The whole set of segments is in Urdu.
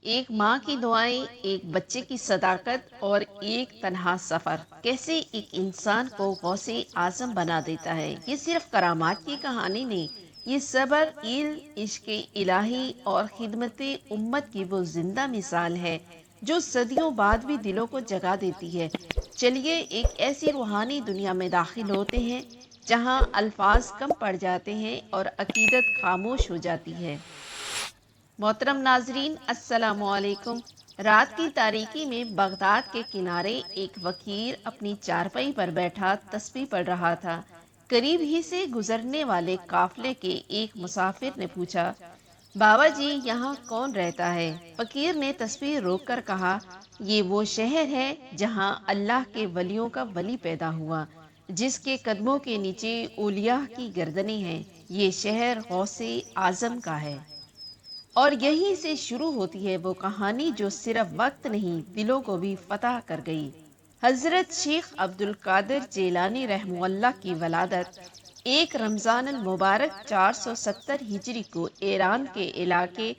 ایک ماں کی دعائیں، ایک بچے کی صداقت اور ایک تنہا سفر کیسے ایک انسان کو غوث اعظم بنا دیتا ہے۔ یہ صرف کرامات کی کہانی نہیں، یہ صبر، علم، عشق الہی اور خدمت امت کی وہ زندہ مثال ہے جو صدیوں بعد بھی دلوں کو جگا دیتی ہے۔ چلیے ایک ایسی روحانی دنیا میں داخل ہوتے ہیں جہاں الفاظ کم پڑ جاتے ہیں اور عقیدت خاموش ہو جاتی ہے۔ محترم ناظرین، السلام علیکم۔ رات کی تاریکی میں بغداد کے کنارے ایک فقیر اپنی چارپائی پر بیٹھا تسبیح پڑھ رہا تھا۔ قریب ہی سے گزرنے والے قافلے کے ایک مسافر نے پوچھا، بابا جی یہاں کون رہتا ہے؟ فقیر نے تسبیح روک کر کہا، یہ وہ شہر ہے جہاں اللہ کے ولیوں کا ولی پیدا ہوا، جس کے قدموں کے نیچے اولیاء کی گردنیں ہیں۔ یہ شہر غوث اعظم کا ہے۔ اور یہیں سے شروع ہوتی ہے وہ کہانی جو صرف وقت نہیں، دلوں کو بھی فتح کر گئی۔ حضرت شیخ عبد القادر جیلانی رحمہ اللہ کی ولادت ایک رمضان المبارک 470 ہجری کو ایران کے علاقے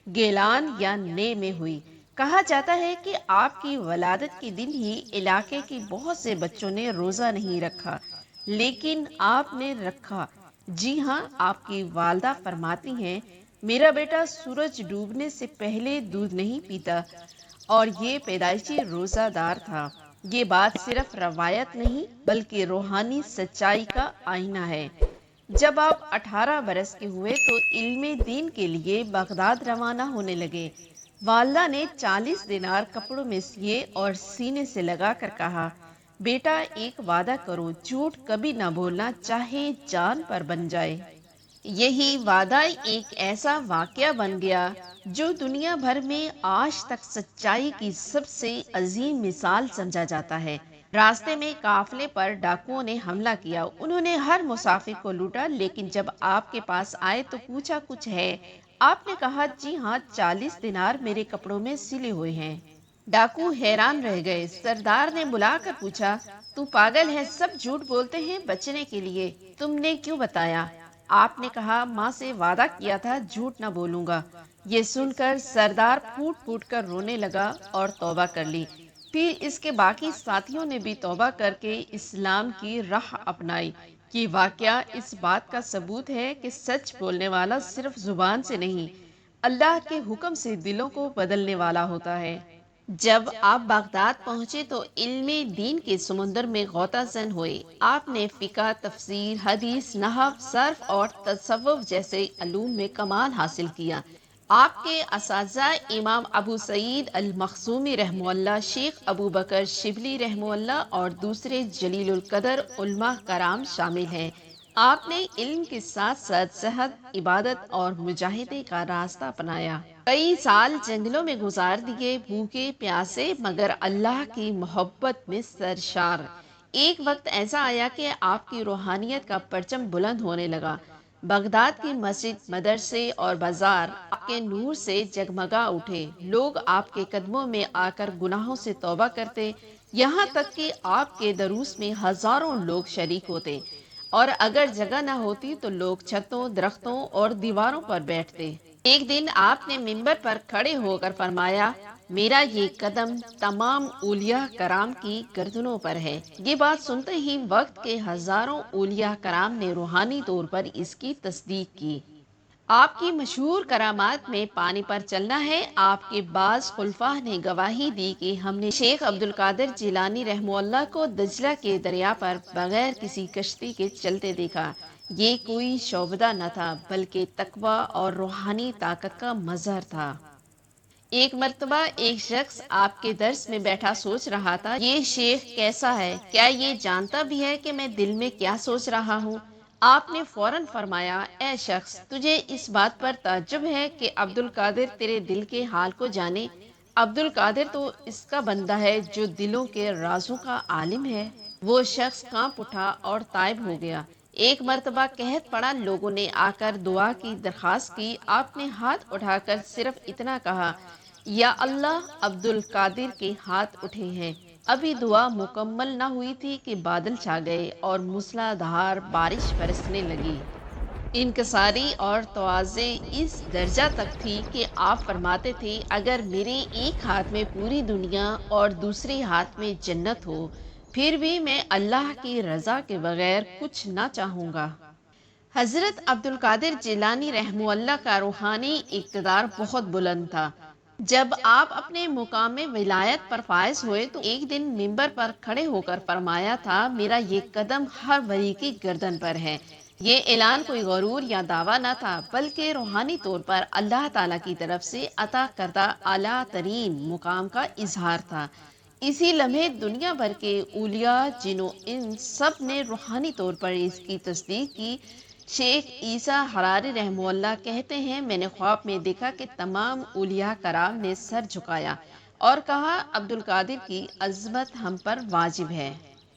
گیلان یا نے میں ہوئی۔ کہا جاتا ہے کہ آپ کی ولادت کے دن ہی علاقے کے بہت سے بچوں نے روزہ نہیں رکھا، لیکن آپ نے رکھا۔ جی ہاں، آپ کی والدہ فرماتی ہیں، میرا بیٹا سورج ڈوبنے سے پہلے دودھ نہیں پیتا، اور یہ پیدائشی روزہ دار تھا۔ یہ بات صرف روایت نہیں بلکہ روحانی سچائی کا آئینہ ہے۔ جب آپ 18 برس کے ہوئے تو علم دین کے لیے بغداد روانہ ہونے لگے۔ والدہ نے 40 دینار کپڑوں میں سیے اور سینے سے لگا کر کہا، بیٹا ایک وعدہ کرو، جھوٹ کبھی نہ بولنا، چاہے جان پر بن جائے۔ یہی وعدہ ایک ایسا واقعہ بن گیا جو دنیا بھر میں آج تک سچائی کی سب سے عظیم مثال سمجھا جاتا ہے۔ راستے میں قافلے پر ڈاکوؤں نے حملہ کیا، انہوں نے ہر مسافر کو لوٹا، لیکن جب آپ کے پاس آئے تو پوچھا کچھ ہے؟ آپ نے کہا، جی ہاں، 40 دینار میرے کپڑوں میں سلے ہوئے ہیں۔ ڈاکو حیران رہ گئے۔ سردار نے بلا کر پوچھا، تو پاگل ہے، سب جھوٹ بولتے ہیں بچنے کے لیے، تم نے کیوں بتایا؟ آپ نے کہا، ماں سے وعدہ کیا تھا جھوٹ نہ بولوں گا۔ یہ سن کر سردار پھوٹ پھوٹ کر رونے لگا اور توبہ کر لی۔ پھر اس کے باقی ساتھیوں نے بھی توبہ کر کے اسلام کی راہ اپنائی۔ یہ واقعہ اس بات کا ثبوت ہے کہ سچ بولنے والا صرف زبان سے نہیں، اللہ کے حکم سے دلوں کو بدلنے والا ہوتا ہے۔ جب آپ بغداد پہنچے تو علم دین کے سمندر میں غوطہ زن ہوئے۔ آپ نے فقہ، تفسیر، حدیث، نحو، صرف اور تصوف جیسے علوم میں کمال حاصل کیا۔ آپ کے اساتذہ امام ابو سعید المخزومی رحمہ اللہ، شیخ ابو بکر شبلی رحمہ اللہ اور دوسرے جلیل القدر علماء کرام شامل ہیں۔ آپ نے علم کے ساتھ ساتھ صحت، عبادت اور مجاہدے کا راستہ اپنایا۔ کئی سال جنگلوں میں گزار دیے، بھوکے پیاسے مگر اللہ کی محبت میں سرشار۔ ایک وقت ایسا آیا کہ آپ کی روحانیت کا پرچم بلند ہونے لگا۔ بغداد کی مسجد، مدرسے اور بازار آپ کے نور سے جگمگا اٹھے۔ لوگ آپ کے قدموں میں آ کر گناہوں سے توبہ کرتے، یہاں تک کہ آپ کے دروس میں ہزاروں لوگ شریک ہوتے، اور اگر جگہ نہ ہوتی تو لوگ چھتوں، درختوں اور دیواروں پر بیٹھتے۔ ایک دن آپ نے منبر پر کھڑے ہو کر فرمایا، میرا یہ قدم تمام اولیاء کرام کی گردنوں پر ہے۔ یہ بات سنتے ہی وقت کے ہزاروں اولیاء کرام نے روحانی طور پر اس کی تصدیق کی۔ آپ کی مشہور کرامات میں پانی پر چلنا ہے۔ آپ کے بعض خلفاء نے گواہی دی کہ ہم نے شیخ عبد القادر جیلانی رحمہ اللہ کو دجلہ کے دریا پر بغیر کسی کشتی کے چلتے دیکھا۔ یہ کوئی شعبدہ نہ تھا بلکہ تقوی اور روحانی طاقت کا مظہر تھا۔ ایک مرتبہ ایک شخص آپ کے درس میں بیٹھا سوچ رہا تھا، یہ شیخ کیسا ہے؟ کیا یہ جانتا بھی ہے کہ میں دل میں کیا سوچ رہا ہوں؟ آپ نے فوراً فرمایا، اے شخص، تجھے اس بات پر تعجب ہے کہ عبد القادر تیرے دل کے حال کو جانے؟ عبد القادر تو اس کا بندہ ہے جو دلوں کے رازوں کا عالم ہے۔ وہ شخص کانپ اٹھا اور تائب ہو گیا۔ ایک مرتبہ قحط پڑا، لوگوں نے آ کر دعا کی درخواست کی۔ آپ نے ہاتھ اٹھا کر صرف اتنا کہا، یا اللہ، عبد القادر کے ہاتھ اٹھے ہیں۔ ابھی دعا مکمل نہ ہوئی تھی کہ بادل چھا گئے اور موسلا دھار بارش برسنے لگی۔ انکساری اور تواضع اس درجہ تک تھی کہ آپ فرماتے تھے اگر میرے ایک ہاتھ میں پوری دنیا اور دوسرے ہاتھ میں جنت ہو پھر بھی میں اللہ کی رضا کے بغیر کچھ نہ چاہوں گا۔ حضرت عبد القادر جیلانی رحمہ اللہ کا روحانی اقتدار بہت بلند تھا۔ جب آپ اپنے مقام ولایت پر فائز ہوئے تو ایک دن منبر پر کھڑے ہو کر فرمایا تھا میرا یہ قدم ہر ولی کی گردن پر ہے۔ یہ اعلان کوئی غرور یا دعویٰ نہ تھا بلکہ روحانی طور پر اللہ تعالیٰ کی طرف سے عطا کردہ اعلیٰ ترین مقام کا اظہار تھا۔ اسی لمحے دنیا بھر کے اولیاء جن و انس سب نے روحانی طور پر اس کی تصدیق کی۔ شیخ عیسیٰ حراری رحمہ اللہ کہتے ہیں میں نے خواب میں دیکھا کہ تمام اولیاء کرام نے سر جھکایا اور کہا عبد القادر کی عظمت ہم پر واجب ہے۔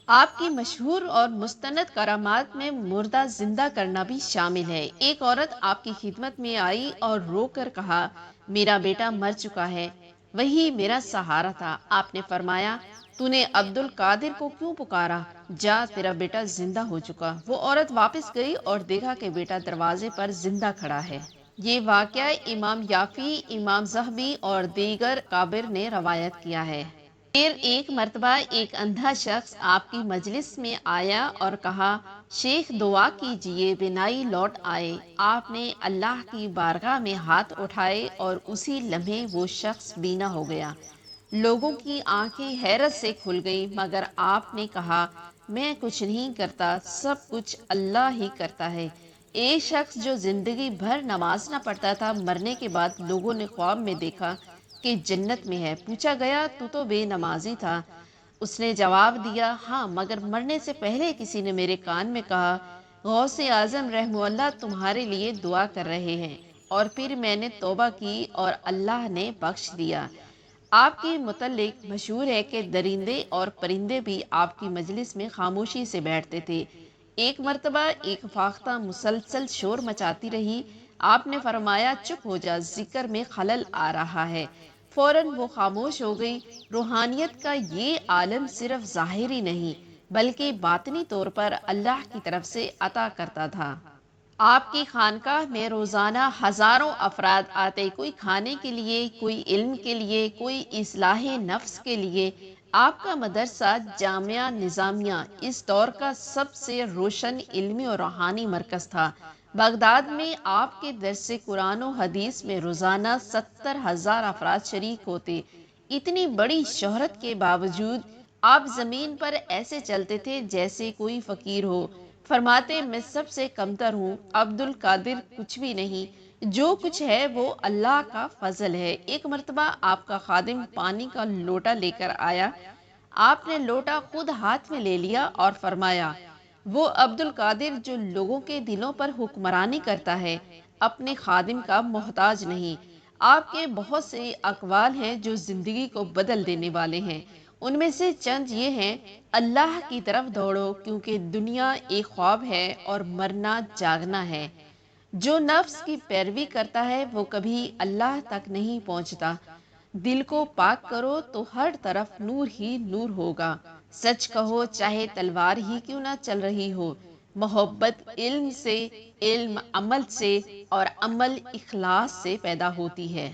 آپ کی مشہور اور مستند کرامات میں مردہ زندہ کرنا بھی شامل ہے۔ ایک عورت آپ کی خدمت میں آئی اور رو کر کہا میرا بیٹا مر چکا ہے، وہی میرا سہارا تھا۔ آپ نے فرمایا تو نے عبد القادر کو کیوں پکارا؟ جا تیرا بیٹا زندہ ہو چکا۔ وہ عورت واپس گئی اور دیکھا کہ بیٹا دروازے پر زندہ کھڑا ہے۔ یہ واقعہ امام یافی، امام ذہبی اور دیگر کابر نے روایت کیا ہے۔ پھر ایک مرتبہ ایک اندھا شخص آپ کی مجلس میں آیا اور کہا شیخ دعا کیجئے بینائی لوٹ آئے۔ آپ نے اللہ کی بارگاہ میں ہاتھ اٹھائے اور اسی لمحے وہ شخص بینا ہو گیا۔ لوگوں کی آنکھیں حیرت سے کھل گئیں مگر آپ نے کہا میں کچھ نہیں کرتا، سب کچھ اللہ ہی کرتا ہے۔ ایک شخص جو زندگی بھر نماز نہ پڑھتا تھا مرنے کے بعد لوگوں نے خواب میں دیکھا کہ جنت میں ہے۔ پوچھا گیا تو بے نمازی تھا؟ اس نے جواب دیا ہاں، مگر مرنے سے پہلے کسی نے میرے کان میں کہا غوث اعظم رحمہ اللہ تمہارے لیے دعا کر رہے ہیں، اور پھر میں نے توبہ کی اور اللہ نے بخش دیا۔ آپ کے متعلق مشہور ہے کہ درندے اور پرندے بھی آپ کی مجلس میں خاموشی سے بیٹھتے تھے۔ ایک مرتبہ ایک فاختہ مسلسل شور مچاتی رہی۔ آپ نے فرمایا چپ ہو جا، ذکر میں خلل آ رہا ہے۔ فوراً وہ خاموش ہو گئی۔ روحانیت کا یہ عالم صرف ظاہری نہیں بلکہ باطنی طور پر اللہ کی طرف سے عطا کرتا تھا۔ آپ کی خانقاہ میں روزانہ ہزاروں افراد آتے، کوئی کھانے کے لیے، کوئی علم کے لیے، کوئی اصلاح نفس کے لیے۔ آپ کا مدرسہ جامعہ نظامیہ اس دور کا سب سے روشن علمی اور روحانی مرکز تھا۔ بغداد میں آپ کے درس قرآن و حدیث میں روزانہ 70,000 افراد شریک ہوتے۔ اتنی بڑی شہرت کے باوجود آپ زمین پر ایسے چلتے تھے جیسے کوئی فقیر ہو۔ فرماتے میں سب سے کمتر ہوں، عبد القادر کچھ بھی نہیں، جو کچھ ہے وہ اللہ کا فضل ہے۔ ایک مرتبہ آپ کا خادم پانی کا لوٹا لے کر آیا۔ آپ نے لوٹا خود ہاتھ میں لے لیا اور فرمایا وہ عبد القادر جو لوگوں کے دلوں پر حکمرانی کرتا ہے اپنے خادم کا محتاج نہیں۔ آپ کے بہت سے اقوال ہیں جو زندگی کو بدل دینے والے ہیں۔ ان میں سے چند یہ ہیں اللہ کی طرف دوڑو کیونکہ دنیا ایک خواب ہے اور مرنا جاگنا ہے۔ جو نفس کی پیروی کرتا ہے وہ کبھی اللہ تک نہیں پہنچتا۔ دل کو پاک کرو تو ہر طرف نور ہی نور ہوگا۔ سچ کہو چاہے تلوار ہی کیوں نہ چل رہی ہو۔ محبت علم سے، علم عمل سے اور عمل اخلاص سے پیدا ہوتی ہے۔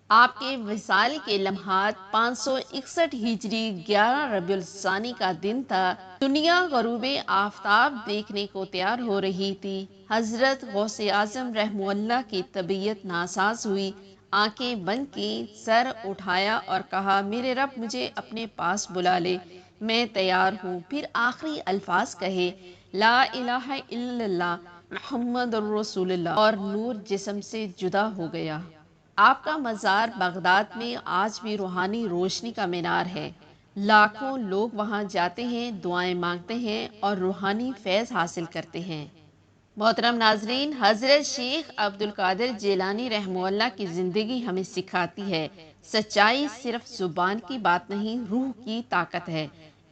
آپ کے وصال کے لمحات 561 ہجری 11 ربیع الثانی کا دن تھا۔ دنیا غروب آفتاب دیکھنے کو تیار ہو رہی تھی۔ حضرت غوث اعظم رحمہ اللہ کی طبیعت ناساز ہوئی۔ آنکھیں بند کی، سر اٹھایا اور کہا میرے رب مجھے اپنے پاس بلا لے، میں تیار ہوں۔ پھر آخری الفاظ کہے لا الہ الا اللہ محمد الرسول اللہ، اور نور جسم سے جدا ہو گیا۔ آپ کا مزار بغداد میں آج بھی روحانی روشنی کا مینار ہے۔ لاکھوں لوگ وہاں جاتے ہیں، دعائیں مانگتے ہیں اور روحانی فیض حاصل کرتے ہیں۔ محترم ناظرین، حضرت شیخ عبد القادر جیلانی رحمہ اللہ کی زندگی ہمیں سکھاتی ہے سچائی صرف زبان کی بات نہیں، روح کی طاقت ہے۔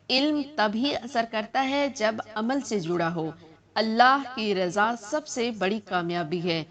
علم تبھی اثر کرتا ہے جب عمل سے جڑا ہو۔ اللہ کی رضا سب سے بڑی کامیابی ہے۔